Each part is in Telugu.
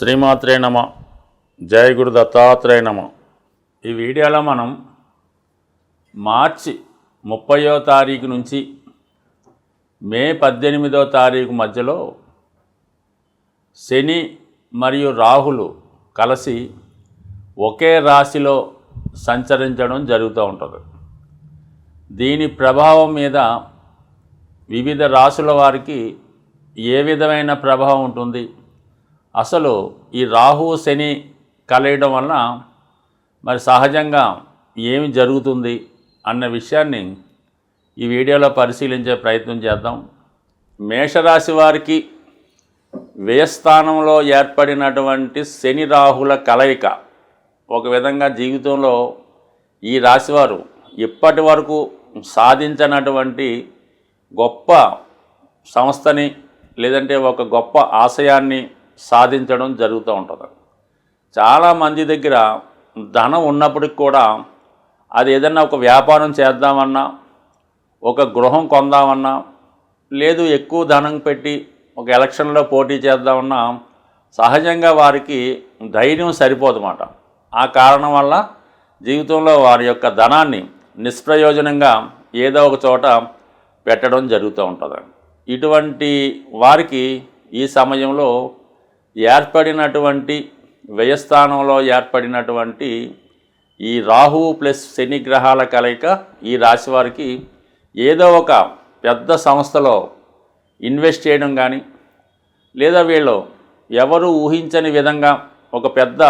శ్రీమాత్రే నమ. జయ గురు దత్తాత్రేయ నమ. ఈ వీడియోలో మనం మార్చి 30వ తారీఖు నుంచి మే 18వ తారీఖు మధ్యలో శని మరియు రాహులు కలిసి ఒకే రాశిలో సంచరించడం జరుగుతూ ఉంటుంది. దీని ప్రభావం మీద వివిధ రాశుల వారికి ఏ విధమైన ప్రభావం ఉంటుంది, అసలు ఈ రాహు శని కలయడం వలన మరి సహజంగా ఏమి జరుగుతుంది అన్న విషయాన్ని ఈ వీడియోలో పరిశీలించే ప్రయత్నం చేద్దాం. మేషరాశి వారికి వ్యయస్థానంలో ఏర్పడినటువంటి శని రాహుల కలయిక ఒక విధంగా జీవితంలో ఈ రాశివారు ఇప్పటి వరకు సాధించినటువంటి గొప్ప సంస్థని లేదంటే ఒక గొప్ప ఆశయాన్ని సాధించడం జరుగుతూ ఉంటుంది. చాలామంది దగ్గర ధనం ఉన్నప్పటికి కూడా అది ఏదన్నా ఒక వ్యాపారం చేద్దామన్నా, ఒక గృహం కొందామన్నా, లేదు ఎక్కువ ధనం పెట్టి ఒక ఎలక్షన్లో పోటీ చేద్దామన్నా సహజంగా వారికి ధైర్యం సరిపోదన్నమాట. ఆ కారణం వల్ల జీవితంలో వారి యొక్క ధనాన్ని నిష్ప్రయోజనంగా ఏదో ఒక చోట పెట్టడం జరుగుతూ ఉంటుంది. ఇటువంటి వారికి ఈ సమయంలో ఏర్పడినటువంటి వ్యయస్థానంలో ఏర్పడినటువంటి ఈ రాహు ప్లస్ శని గ్రహాల కలయిక ఈ రాశి వారికి ఏదో ఒక పెద్ద సంస్థలో ఇన్వెస్ట్ చేయడం కానీ, లేదా వీళ్ళు ఎవరు ఊహించని విధంగా ఒక పెద్ద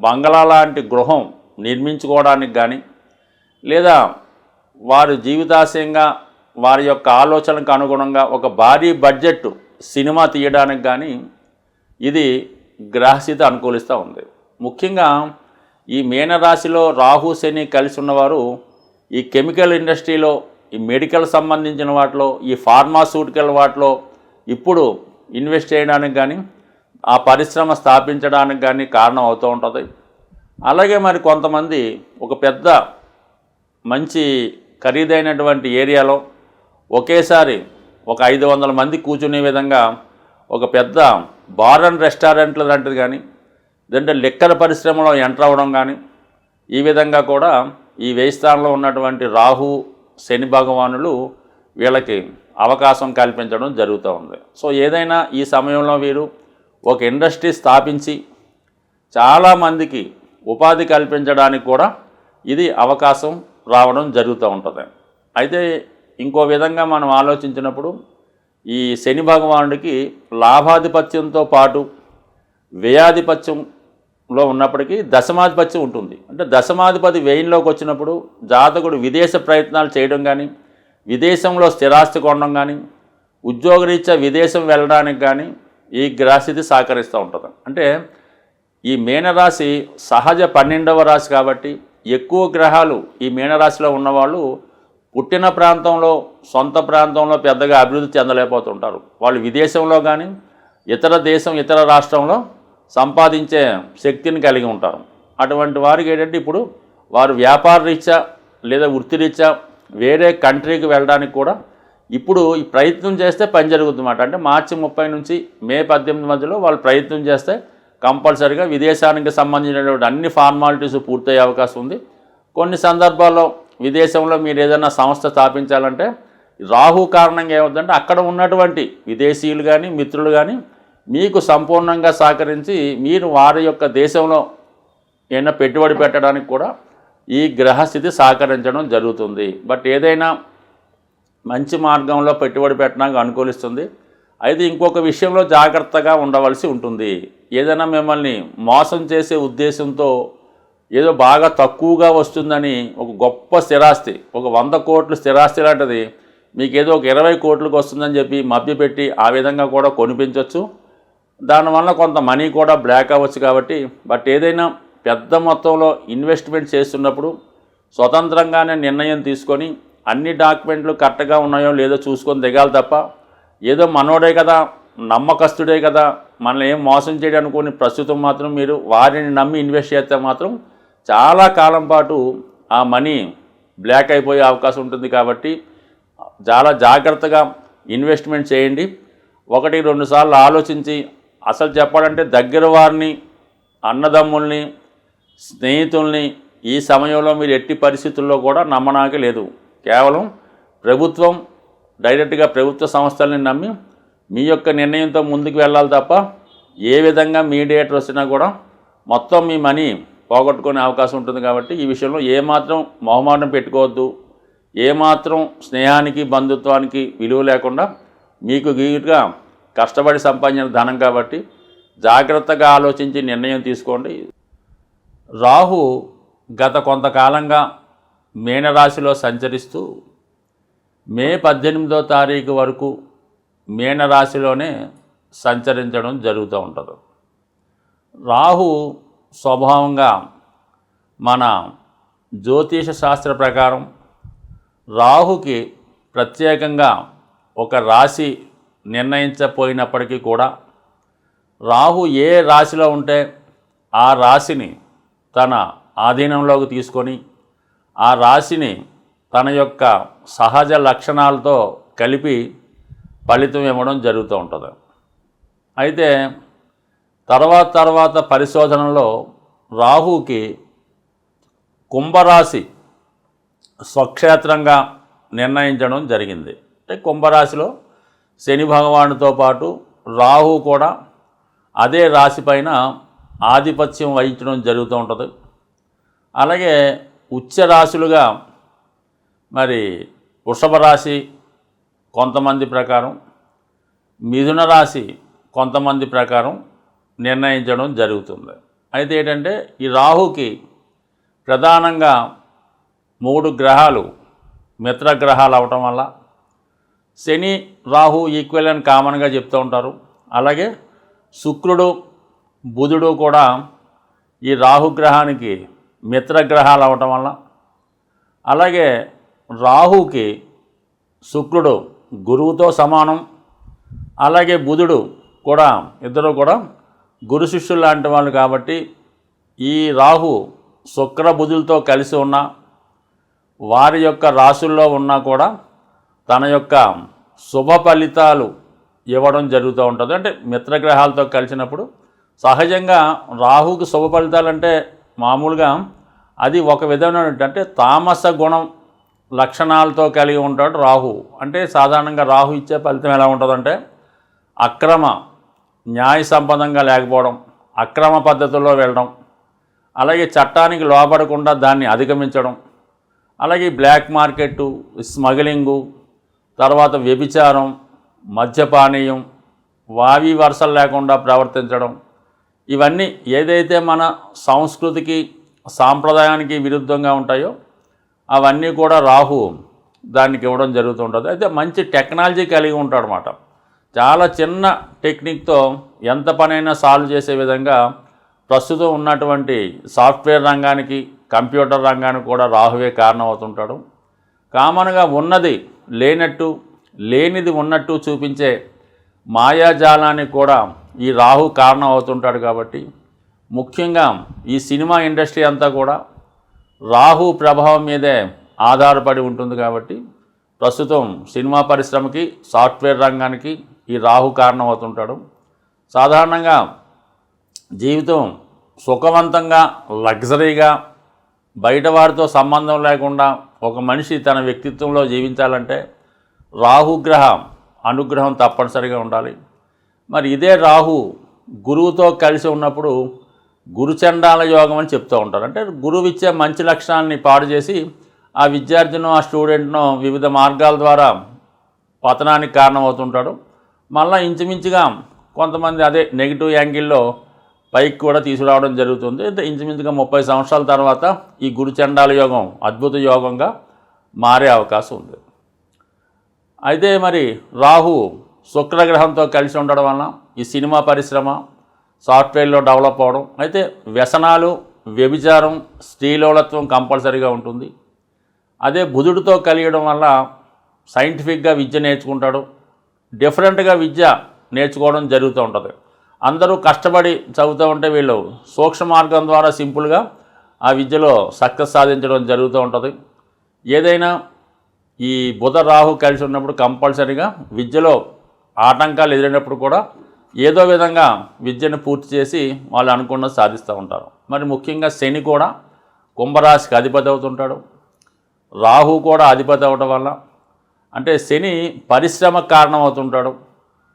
బంగళా లాంటి గృహం నిర్మించుకోవడానికి కానీ, లేదా వారి జీవితాశయంగా వారి యొక్క ఆలోచనకు అనుగుణంగా ఒక భారీ బడ్జెట్ సినిమా తీయడానికి కానీ ఇది గ్రహస్థితి అనుకూలిస్తూ ఉంది. ముఖ్యంగా ఈ మీనరాశిలో రాహు శని కలిసి ఉన్నవారు ఈ కెమికల్ ఇండస్ట్రీలో, ఈ మెడికల్ సంబంధించిన వాటిలో, ఈ ఫార్మాస్యూటికల్ వాటిలో ఇప్పుడు ఇన్వెస్ట్ చేయడానికి కానీ, ఆ పరిశ్రమ స్థాపించడానికి కానీ కారణం అవుతూ ఉంటుంది. అలాగే మరి కొంతమంది ఒక పెద్ద మంచి ఖరీదైనటువంటి ఏరియాలో ఒకేసారి ఒక 500 మంది కూర్చునే విధంగా ఒక పెద్ద బార్ అండ్ రెస్టారెంట్లు లాంటిది కానీ, లేదంటే లిక్కర్ పరిశ్రమలో ఎంటర్ అవ్వడం కానీ, ఈ విధంగా కూడా ఈ వ్యయస్థానంలో ఉన్నటువంటి రాహు శని భగవానులు వీళ్ళకి అవకాశం కల్పించడం జరుగుతూ ఉంది. సో ఏదైనా ఈ సమయంలో వీరు ఒక ఇండస్ట్రీ స్థాపించి చాలామందికి ఉపాధి కల్పించడానికి కూడా ఇది అవకాశం రావడం జరుగుతూ ఉంటుంది. అయితే ఇంకో విధంగా మనం ఆలోచించినప్పుడు ఈ శని భగవానుడికి లాభాధిపత్యంతో పాటు వ్యయాధిపత్యంలో ఉన్నప్పటికీ దశమాధిపత్యం ఉంటుంది. అంటే దశమాధిపతి వ్యయంలోకి వచ్చినప్పుడు జాతకుడు విదేశ ప్రయత్నాలు చేయడం కానీ, విదేశంలో స్థిరాస్తి కొనడం కానీ, ఉద్యోగరీత్యా విదేశం వెళ్ళడానికి కానీ ఈ గ్రహస్థితి సహకరిస్తూ ఉంటుంది. అంటే ఈ మీనరాశి సహజ 12వ రాశి కాబట్టి ఎక్కువ గ్రహాలు ఈ మీనరాశిలో ఉన్నవాళ్ళు పుట్టిన ప్రాంతంలో, సొంత ప్రాంతంలో పెద్దగా అభివృద్ధి చెందలేకపోతుంటారు. వాళ్ళు విదేశంలో కానీ ఇతర దేశం, ఇతర రాష్ట్రంలో సంపాదించే శక్తిని కలిగి ఉంటారు. అటువంటి వారికి ఏంటంటే ఇప్పుడు వారు వ్యాపార రీత్యా లేదా వృత్తిరీత్యా వేరే కంట్రీకి వెళ్ళడానికి కూడా ఇప్పుడు ఈ ప్రయత్నం చేస్తే పని జరుగుతుందన్నమాట. అంటే మార్చి 30 నుంచి మే 18 మధ్యలో వాళ్ళు ప్రయత్నం చేస్తే కంపల్సరీగా విదేశానికి సంబంధించినటువంటి అన్ని ఫార్మాలిటీస్ పూర్తయ్యే అవకాశం ఉంది. కొన్ని సందర్భాల్లో విదేశంలో మీరు ఏదైనా సంస్థ స్థాపించాలంటే రాహు కారణంగా ఏమవుతుందంటే అక్కడ ఉన్నటువంటి విదేశీయులు కానీ, మిత్రులు కానీ మీకు సంపూర్ణంగా సహకరించి మీరు వారి యొక్క దేశంలో ఏమైనా పెట్టుబడి పెట్టడానికి కూడా ఈ గ్రహస్థితి సహకరించడం జరుగుతుంది. బట్ ఏదైనా మంచి మార్గంలో పెట్టుబడి పెట్టడానికి అనుకూలిస్తుంది. అయితే ఇంకొక విషయంలో జాగ్రత్తగా ఉండవలసి ఉంటుంది. ఏదైనా మిమ్మల్ని మోసం చేసే ఉద్దేశంతో ఏదో బాగా తక్కువగా వస్తుందని ఒక గొప్ప స్థిరాస్తి, ఒక 100 కోట్ల స్థిరాస్తి లాంటిది మీకు ఏదో ఒక 20 కోట్లకు వస్తుందని చెప్పి మభ్యపెట్టి ఆ విధంగా కూడా కొనిపించవచ్చు. దానివల్ల కొంత మనీ కూడా బ్లాక్ అవ్వచ్చు. కాబట్టి బట్ ఏదైనా పెద్ద మొత్తంలో ఇన్వెస్ట్మెంట్ చేస్తున్నప్పుడు స్వతంత్రంగానే నిర్ణయం తీసుకొని అన్ని డాక్యుమెంట్లు కరెక్ట్గా ఉన్నాయో లేదో చూసుకొని దిగాలి తప్ప ఏదో మనోడే కదా, నమ్మకస్తుడే కదా, మనల్ని ఏం మోసం చేయడం అనుకుని ప్రస్తుతం మాత్రం మీరు వారిని నమ్మి ఇన్వెస్ట్ చేస్తే మాత్రం చాలా కాలం పాటు ఆ మనీ బ్లాక్ అయిపోయే అవకాశం ఉంటుంది. కాబట్టి చాలా జాగ్రత్తగా ఇన్వెస్ట్మెంట్ చేయండి. 1-2 సార్లు ఆలోచించి అసలు చెప్పాలంటే దగ్గర వారిని, అన్నదమ్ముల్ని, స్నేహితుల్ని ఈ సమయంలో మీరు ఎట్టి పరిస్థితుల్లో కూడా నమ్మనాకే లేదు. కేవలం ప్రభుత్వం, డైరెక్ట్గా ప్రభుత్వ సంస్థల్ని నమ్మి మీ యొక్క నిర్ణయంతో ముందుకు వెళ్ళాలి తప్ప ఏ విధంగా మీడియేటర్ వచ్చినా కూడా మొత్తం మీ మనీ పోగొట్టుకునే అవకాశం ఉంటుంది. కాబట్టి ఈ విషయంలో ఏమాత్రం మొహమాటం పెట్టుకోవద్దు. ఏమాత్రం స్నేహానికి, బంధుత్వానికి విలువ లేకుండా మీకు గీటుగా కష్టపడి సంపాదించిన ధనం కాబట్టి జాగ్రత్తగా ఆలోచించి నిర్ణయం తీసుకోండి. రాహు గత కొంతకాలంగా మీనరాశిలో సంచరిస్తూ మే 18వ తారీఖు వరకు మీనరాశిలోనే సంచరించడం జరుగుతూ ఉంటుంది. రాహు స్వభావంగా మన జ్యోతిష శాస్త్ర ప్రకారం రాహుకి ప్రత్యేకంగా ఒక రాశి నిర్ణయించపోయినప్పటికీ కూడా రాహు ఏ రాశిలో ఉంటే ఆ రాశిని తన ఆధీనంలోకి తీసుకొని ఆ రాశిని తన యొక్క సహజ లక్షణాలతో కలిపి ఫలితం ఇవ్వడం జరుగుతూ ఉంటుంది. అయితే తర్వాత పరిశోధనలో రాహుకి కుంభరాశి స్వక్షేత్రంగా నిర్ణయించడం జరిగింది. అంటే కుంభరాశిలో శని భగవానుడితో పాటు రాహు కూడా అదే రాశి పైన ఆధిపత్యం వహించడం జరుగుతూ ఉంటుంది. అలాగే ఉచ్చ రాశులుగా మరి వృషభ రాశి కొంతమంది ప్రకారం, మిథున రాశి కొంతమంది ప్రకారం నిర్ణయించడం జరుగుతుంది. అయితే ఏంటంటే ఈ రాహుకి ప్రధానంగా 3 గ్రహాలు మిత్రగ్రహాలు అవటం వల్ల శని, రాహు ఈక్వల్ అని కామన్గా చెప్తూ ఉంటారు. అలాగే శుక్రుడు, బుధుడు కూడా ఈ రాహుగ్రహానికి మిత్రగ్రహాలు అవటం వల్ల, అలాగే రాహుకి శుక్రుడు గురువుతో సమానం, అలాగే బుధుడు కూడా, ఇద్దరు కూడా గురు శిష్యులు లాంటి వాళ్ళు. కాబట్టి ఈ రాహు శుక్ర బుధులతో కలిసి ఉన్న వారి యొక్క రాశుల్లో ఉన్నా కూడా తన యొక్క శుభ ఫలితాలు ఇవ్వడం జరుగుతూ ఉంటుంది. అంటే మిత్రగ్రహాలతో కలిసినప్పుడు సహజంగా రాహుకి శుభ ఫలితాలు అంటే మామూలుగా అది ఒక విధమైన అంటే తామస గుణం లక్షణాలతో కలిగి ఉంటాడు రాహు. అంటే సాధారణంగా రాహు ఇచ్చే ఫలితం ఎలా ఉంటుందంటే అక్రమ, న్యాయసంపదంగా లేకపోవడం, అక్రమ పద్ధతుల్లో వెళ్ళడం, అలాగే చట్టానికి లోబడకుండా దాన్ని అధిగమించడం, అలాగే బ్లాక్ మార్కెట్టు, స్మగ్లింగు, తర్వాత వ్యభిచారం, మద్యపానీయం, వావి వరుసలు లేకుండా ప్రవర్తించడం, ఇవన్నీ ఏదైతే మన సంస్కృతికి, సాంప్రదాయానికి విరుద్ధంగా ఉంటాయో అవన్నీ కూడా రాహు దానికి ఇవ్వడం జరుగుతుంటుంది. అయితే మంచి టెక్నాలజీ కలిగి ఉంటాడు అన్నమాట. చాలా చిన్న టెక్నిక్తో ఎంత పనైనా సాల్వ్ చేసే విధంగా ప్రస్తుతం ఉన్నటువంటి సాఫ్ట్వేర్ రంగానికి, కంప్యూటర్ రంగానికి కూడా రాహువే కారణం అవుతుంటాడు. కామన్గా ఉన్నది లేనట్టు, లేనిది ఉన్నట్టు చూపించే మాయాజాలానికి కూడా ఈ రాహు కారణం అవుతుంటాడు. కాబట్టి ముఖ్యంగా ఈ సినిమా ఇండస్ట్రీ అంతా కూడా రాహు ప్రభావం మీదే ఆధారపడి ఉంటుంది. కాబట్టి ప్రస్తుతం సినిమా పరిశ్రమకి, సాఫ్ట్వేర్ రంగానికి ఈ రాహు కారణం అవుతుంటాడు. సాధారణంగా జీవితం సుఖవంతంగా, లగ్జరీగా, బయట వారితో సంబంధం లేకుండా ఒక మనిషి తన వ్యక్తిత్వంలో జీవించాలంటే రాహుగ్రహ అనుగ్రహం తప్పనిసరిగా ఉండాలి. మరి ఇదే రాహు గురువుతో కలిసి ఉన్నప్పుడు గురుచండాల యోగం అని చెప్తూ ఉంటారు. అంటే గురువు ఇచ్చే మంచి లక్షణాన్ని పాడు చేసి ఆ విద్యార్థినో, ఆ స్టూడెంట్నో వివిధ మార్గాల ద్వారా పతనానికి కారణమవుతుంటాడు. మళ్ళీ ఇంచుమించుగా కొంతమంది అదే నెగిటివ్ యాంగిల్లో పైకి కూడా తీసుకురావడం జరుగుతుంది. ఇంచుమించుగా 30 సంవత్సరాల తర్వాత ఈ గురుచండాల యోగం అద్భుత యోగంగా మారే అవకాశం ఉంది. అయితే మరి రాహు శుక్రగ్రహంతో కలిసి ఉండడం వలన ఈ సినిమా పరిశ్రమ, సాఫ్ట్వేర్లో డెవలప్ అవడం, అయితే వ్యసనాలు, వ్యభిచారం, స్త్రీలోలత్వం కంపల్సరీగా ఉంటుంది. అదే బుధుడితో కలియడం వల్ల సైంటిఫిక్గా విద్య నేర్చుకుంటాడు, డిఫరెంట్గా విద్య నేర్చుకోవడం జరుగుతూ ఉంటుంది. అందరూ కష్టపడి చదువుతూ ఉంటే వీళ్ళు సూక్ష్మ మార్గం ద్వారా సింపుల్గా ఆ విద్యలో సక్సెస్ సాధించడం జరుగుతూ ఉంటుంది. ఏదైనా ఈ బుధ రాహు కలిసి ఉన్నప్పుడు కంపల్సరీగా విద్యలో ఆటంకాలు ఎదురైనప్పుడు కూడా ఏదో విధంగా విద్యను పూర్తి చేసి వాళ్ళు అనుకున్నది సాధిస్తూ ఉంటారు. మరి ముఖ్యంగా శని కూడా కుంభరాశికి అధిపతి అవుతుంటాడు, రాహు కూడా అధిపతి అవడం వల్ల అంటే శని పరిశ్రమకు కారణం అవుతుంటాడు,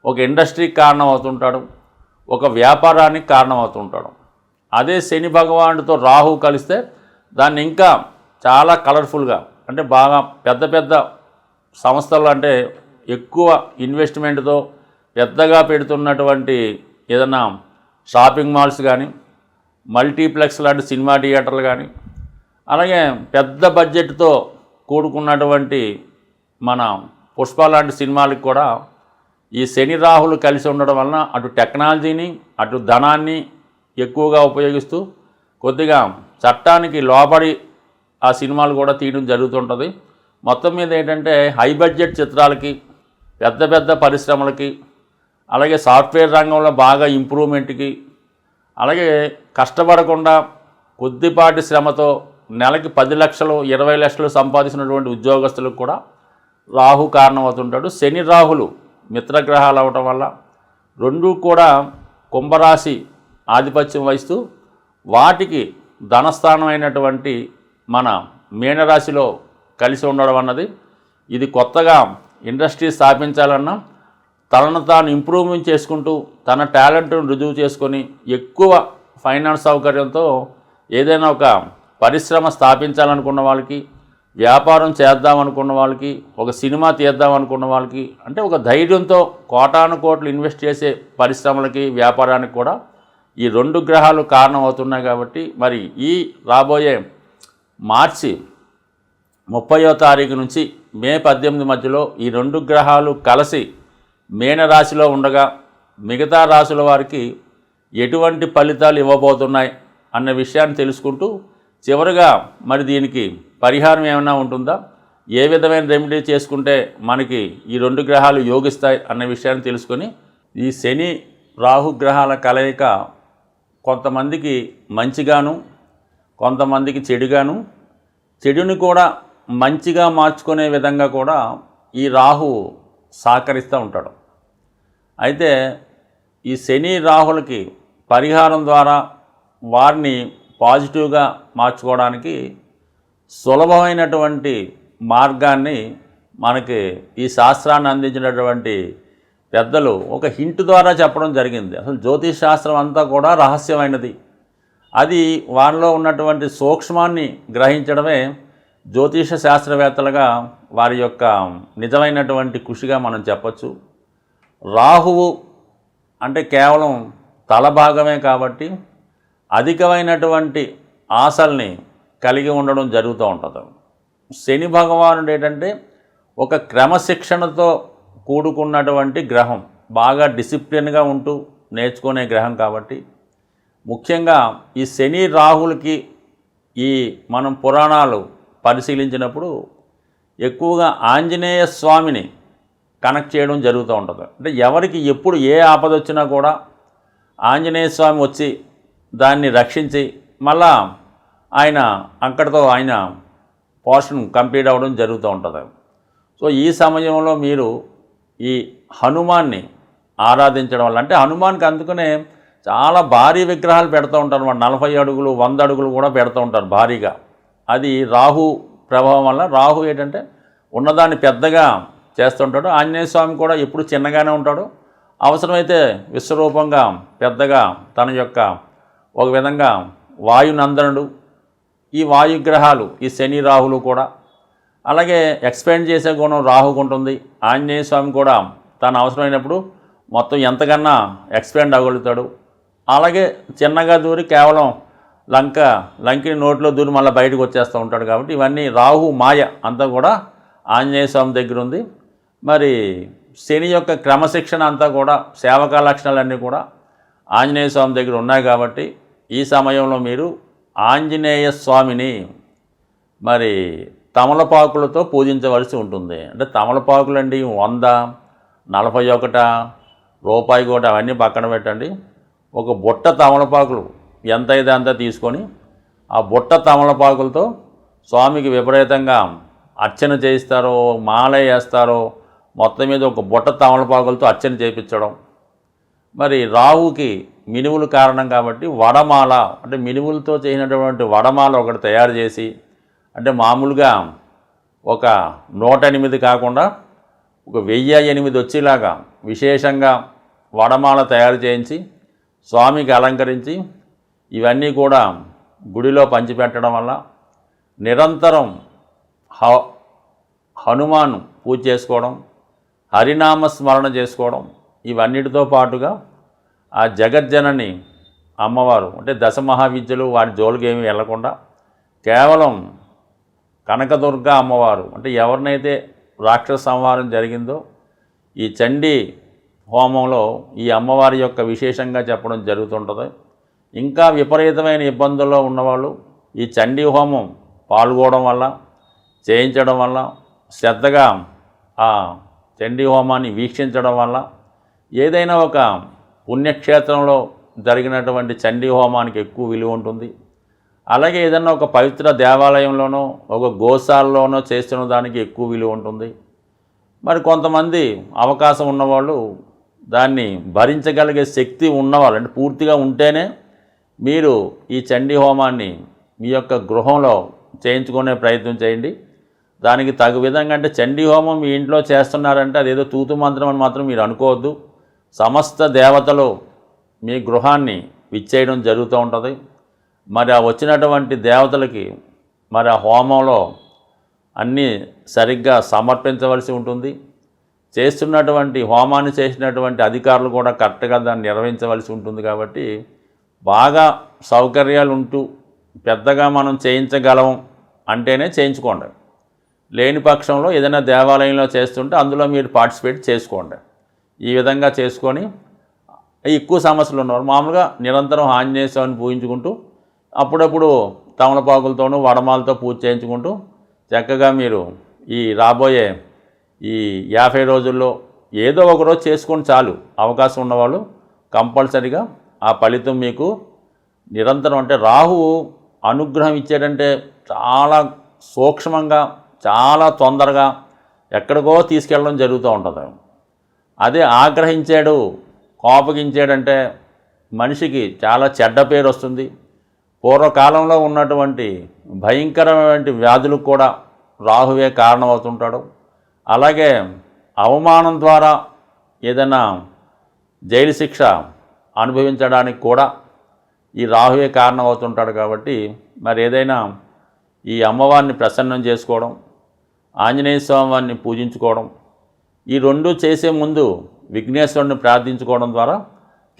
ఒక ఇండస్ట్రీకి కారణం అవుతుంటాడు, ఒక వ్యాపారానికి కారణం అవుతుంటాడు. అదే శని భగవానుడితో రాహు కలిస్తే దాన్ని ఇంకా చాలా కలర్ఫుల్గా అంటే బాగా పెద్ద పెద్ద సంస్థలు అంటే ఎక్కువ ఇన్వెస్ట్మెంట్తో పెద్దగా పెడుతున్నటువంటి ఏదైనా షాపింగ్ మాల్స్ కానీ, మల్టీప్లెక్స్ లాంటి సినిమా థియేటర్లు కానీ, అలాగే పెద్ద బడ్జెట్తో కూడుకున్నటువంటి మన పుష్ప లాంటి సినిమాలకు కూడా ఈ శని రాహులు కలిసి ఉండడం వలన అటు టెక్నాలజీని అటు ధనాన్ని ఎక్కువగా ఉపయోగిస్తూ కొద్దిగా చట్టానికి లోబడి ఆ సినిమాలు కూడా తీయడం జరుగుతుంటుంది. మొత్తం మీద ఏంటంటే హై బడ్జెట్ చిత్రాలకి, పెద్ద పెద్ద పరిశ్రమలకి, అలాగే సాఫ్ట్వేర్ రంగంలో బాగా ఇంప్రూవ్మెంట్కి, అలాగే కష్టపడకుండా కొద్దిపాటి శ్రమతో నెలకి 10 లక్షలు 20 లక్షలు సంపాదించినటువంటి ఉద్యోగస్తులకు కూడా రాహు కారణం అవుతుంటాడు. శని రాహులు మిత్రగ్రహాలు అవటం వల్ల రెండూ కూడా కుంభరాశి ఆధిపత్యం వహిస్తూ వాటికి ధనస్థానం అయినటువంటి మన మీనరాశిలో కలిసి ఉండడం అన్నది ఇది కొత్తగా ఇండస్ట్రీ స్థాపించాలన్నా తనను తాను ఇంప్రూవ్మెంట్ చేసుకుంటూ తన టాలెంట్ను రుజువు చేసుకొని ఎక్కువ ఫైనాన్స్ సౌకర్యంతో ఏదైనా ఒక పరిశ్రమ స్థాపించాలనుకున్న వాళ్ళకి, వ్యాపారం చేద్దామనుకున్న వాళ్ళకి, ఒక సినిమా తీద్దామనుకున్న వాళ్ళకి అంటే ఒక ధైర్యంతో కోటాను కోట్లు ఇన్వెస్ట్ చేసే పరిశ్రమలకి, వ్యాపారానికి కూడా ఈ 2 గ్రహాలు కారణం అవుతున్నాయి. కాబట్టి మరి ఈ రాబోయే మార్చి 30వ తారీఖు నుంచి మే 18 మధ్యలో ఈ 2 గ్రహాలు కలిసి మీనరాశిలో ఉండగా మిగతా రాశుల వారికి ఎటువంటి ఫలితాలు ఇవ్వబోతున్నాయి అన్న విషయాన్ని తెలుసుకుంటూ చివరిగా మరి దీనికి పరిహారం ఏమైనా ఉంటుందా, ఏ విధమైన రెమెడీ చేసుకుంటే మనకి ఈ 2 గ్రహాలు యోగిస్తాయి అన్న విషయాన్ని తెలుసుకొని ఈ శని రాహు గ్రహాల కలయిక కొంతమందికి మంచిగాను కొంతమందికి చెడుగాను, చెడుని కూడా మంచిగా మార్చుకునే విధంగా కూడా ఈ రాహు సహకరిస్తూ ఉంటాడు. అయితే ఈ శని రాహులకి పరిహారం ద్వారా వారిని పాజిటివ్గా మార్చుకోవడానికి సులభమైనటువంటి మార్గాన్ని మనకి ఈ శాస్త్రాన్ని అందించినటువంటి పెద్దలు ఒక హింట్ ద్వారా చెప్పడం జరిగింది. అసలు జ్యోతిష్ శాస్త్రం అంతా కూడా రహస్యమైనది. అది వారిలో ఉన్నటువంటి సూక్ష్మాన్ని గ్రహించడమే జ్యోతిష శాస్త్రవేత్తలుగా వారి యొక్క నిజమైనటువంటి కృషిగా మనం చెప్పచ్చు. రాహువు అంటే కేవలం తల భాగమే కాబట్టి అధికమైనటువంటి ఆశల్ని కలిగి ఉండడం జరుగుతూ ఉంటుంది. శని భగవానుడు ఏంటంటే ఒక క్రమశిక్షణతో కూడుకున్నటువంటి గ్రహం, బాగా డిసిప్లిన్గా ఉంటూ నేర్చుకునే గ్రహం కాబట్టి ముఖ్యంగా ఈ శని రాహులకి ఈ మనం పురాణాలు పరిశీలించినప్పుడు ఎక్కువగా ఆంజనేయ స్వామిని కనెక్ట్ చేయడం జరుగుతూ ఉంటుంది. అంటే ఎవరికి ఎప్పుడు ఏ ఆపద వచ్చినా కూడా ఆంజనేయ స్వామి వచ్చి దాన్ని రక్షించి మళ్ళా ఆయన అక్కడితో ఆయన పోర్షన్ కంప్లీట్ అవ్వడం జరుగుతూ ఉంటుంది. సో ఈ సమయంలో మీరు ఈ హనుమాన్ని ఆరాధించడం వల్ల అంటే హనుమాన్కి అందుకనే చాలా భారీ విగ్రహాలు పెడుతూ ఉంటారు అన్నమాట. 40 అడుగులు 100 అడుగులు కూడా పెడుతూ ఉంటారు భారీగా. అది రాహు ప్రభావం వల్ల. రాహు ఏంటంటే ఉన్నదాన్ని పెద్దగా చేస్తుంటాడు. ఆంజనేయ స్వామి కూడా ఎప్పుడు చిన్నగానే ఉంటాడు. అవసరమైతే విశ్వరూపంగా పెద్దగా తన యొక్క ఒక విధంగా వాయునందనుడు. ఈ వాయుగ్రహాలు ఈ శని రాహులు కూడా అలాగే ఎక్స్పాండ్ చేసే గుణం రాహుకు ఉంటుంది. ఆంజనేయ స్వామి కూడా తను అవసరమైనప్పుడు మొత్తం ఎంతకన్నా ఎక్స్పాండ్ అవ్వగలుగుతాడు. అలాగే చిన్నగా దూరి కేవలం లంకిని నోట్లో దూరి మళ్ళీ బయటకు వచ్చేస్తూ ఉంటాడు. కాబట్టి ఇవన్నీ రాహు మాయ అంతా కూడా ఆంజనేయ స్వామి దగ్గర ఉంది. మరి శని యొక్క క్రమశిక్షణ అంతా కూడా సేవకా లక్షణాలన్నీ కూడా ఆంజనేయ స్వామి దగ్గర ఉన్నాయి. కాబట్టి ఈ సమయంలో మీరు ఆంజనేయ స్వామిని మరి తమలపాకులతో పూజించవలసి ఉంటుంది. అంటే తమలపాకులు అండి 100, 41 రూపాయి కూడా అవన్నీ పక్కన పెట్టండి. ఒక బుట్ట తమలపాకులు ఎంత అయితే అంతా తీసుకొని ఆ బుట్ట తమలపాకులతో స్వామికి విపరీతంగా అర్చన చేయిస్తారో, మాల వేస్తారో, మొత్తం మీద ఒక బుట్ట తమలపాకులతో అర్చన చేయించడం. మరి రాహుకి మినువులు కారణం కాబట్టి వడమాల అంటే మినువులతో చేసినటువంటి వడమాల ఒకటి తయారు చేసి, అంటే మామూలుగా ఒక 108 కాకుండా ఒక 1008 వచ్చేలాగా విశేషంగా వడమాల తయారు చేయించి స్వామికి అలంకరించి ఇవన్నీ కూడా గుడిలో పంచిపెట్టడం వల్ల నిరంతరం హనుమాన్ పూజ చేసుకోవడం, హరినామ స్మరణ చేసుకోవడం, ఇవన్నిటితో పాటుగా ఆ జగజ్జనని అమ్మవారు అంటే దశమహావిద్యలు వారి జోలికి ఏమీ వెళ్లకుండా కేవలం కనకదుర్గ అమ్మవారు అంటే ఎవరినైతే రాక్షస సంహారం జరిగిందో ఈ చండీ హోమంలో ఈ అమ్మవారి యొక్క విశేషంగా చెప్పడం జరుగుతుంటుంది. ఇంకా విపరీతమైన ఇబ్బందుల్లో ఉన్నవాళ్ళు ఈ చండీ హోమం పాల్గొనడం వల్ల, చేయించడం వల్ల, శ్రద్ధగా ఆ చండీ హోమాన్ని వీక్షించడం వల్ల ఏదైనా ఒక పుణ్యక్షేత్రంలో జరిగినటువంటి చండీ హోమానికి ఎక్కువ విలువ ఉంటుంది. అలాగే ఏదైనా ఒక పవిత్ర దేవాలయంలోనో ఒక గోశాలలోనో చేస్తున్న దానికి ఎక్కువ విలువ ఉంటుంది. మరి కొంతమంది అవకాశం ఉన్నవాళ్ళు దాన్ని భరించగలిగే శక్తి ఉన్నవాళ్ళు అంటే పూర్తిగా ఉంటేనే మీరు ఈ చండీ హోమాన్ని మీ యొక్క గృహంలో చేయించుకునే ప్రయత్నం చేయండి. దానికి తగు విధంగా అంటే చండీ హోమం మీ ఇంట్లో చేస్తున్నారంటే అదేదో తూతు మంత్రం అని మాత్రం మీరు అనుకోవద్దు. సమస్త దేవతలు మీ గృహాన్ని విచ్చేయడం జరుగుతూ ఉంటుంది. మరి ఆ వచ్చినటువంటి దేవతలకి మరి ఆ హోమంలో అన్నీ సరిగ్గా సమర్పించవలసి ఉంటుంది. చేస్తున్నటువంటి హోమాన్ని చేసినటువంటి అధికారులు కూడా కరెక్ట్గా దాన్ని నిర్వహించవలసి ఉంటుంది. కాబట్టి బాగా సౌకర్యాలు ఉంటూ పెద్దగా మనం చేయించగలం అంటేనే చేయించుకోండి. లేని పక్షంలో ఏదైనా దేవాలయంలో చేస్తుంటే అందులో మీరు పార్టిసిపేట్ చేసుకోండి. ఈ విధంగా చేసుకొని ఎక్కువ సమస్యలు ఉన్నవారు మామూలుగా నిరంతరం ఆంజనేయ స్వామిని పూజించుకుంటూ అప్పుడప్పుడు తమలపాకులతోనూ వడమాలతో పూజ చేయించుకుంటూ చక్కగా మీరు ఈ రాబోయే ఈ 50 రోజుల్లో ఏదో ఒక రోజు చేసుకొని చాలు. అవకాశం ఉన్నవాళ్ళు కంపల్సరీగా ఆ ఫలితం మీకు నిరంతరం అంటే రాహువు అనుగ్రహం ఇచ్చాడంటే చాలా సూక్ష్మంగా చాలా తొందరగా ఎక్కడికో తీసుకెళ్ళడం జరుగుతూ ఉంటుంది. అదే ఆగ్రహించాడు కోపగించాడంటే మనిషికి చాలా చెడ్డ పేరు వస్తుంది. పూర్వకాలంలో ఉన్నటువంటి భయంకరమైన వ్యాధులకు కూడా రాహువే కారణమవుతుంటాడు. అలాగే అవమానం ద్వారా ఏదైనా జైలు శిక్ష అనుభవించడానికి కూడా ఈ రాహువే కారణమవుతుంటాడు. కాబట్టి మరి ఏదైనా ఈ అమ్మవారిని ప్రసన్నం చేసుకోవడం, ఆంజనేయ స్వామి వారిని పూజించుకోవడం, ఈ రెండు చేసే ముందు విఘ్నేశ్వరుని ప్రార్థించుకోవడం ద్వారా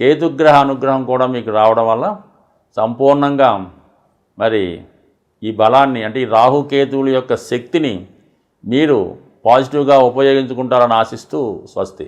కేతుగ్రహ అనుగ్రహం కూడా మీకు రావడం వల్ల సంపూర్ణంగా మరి ఈ బలాన్ని అంటే ఈ రాహుకేతువుల యొక్క శక్తిని మీరు పాజిటివ్గా ఉపయోగించుకుంటారని ఆశిస్తూ స్వస్తి.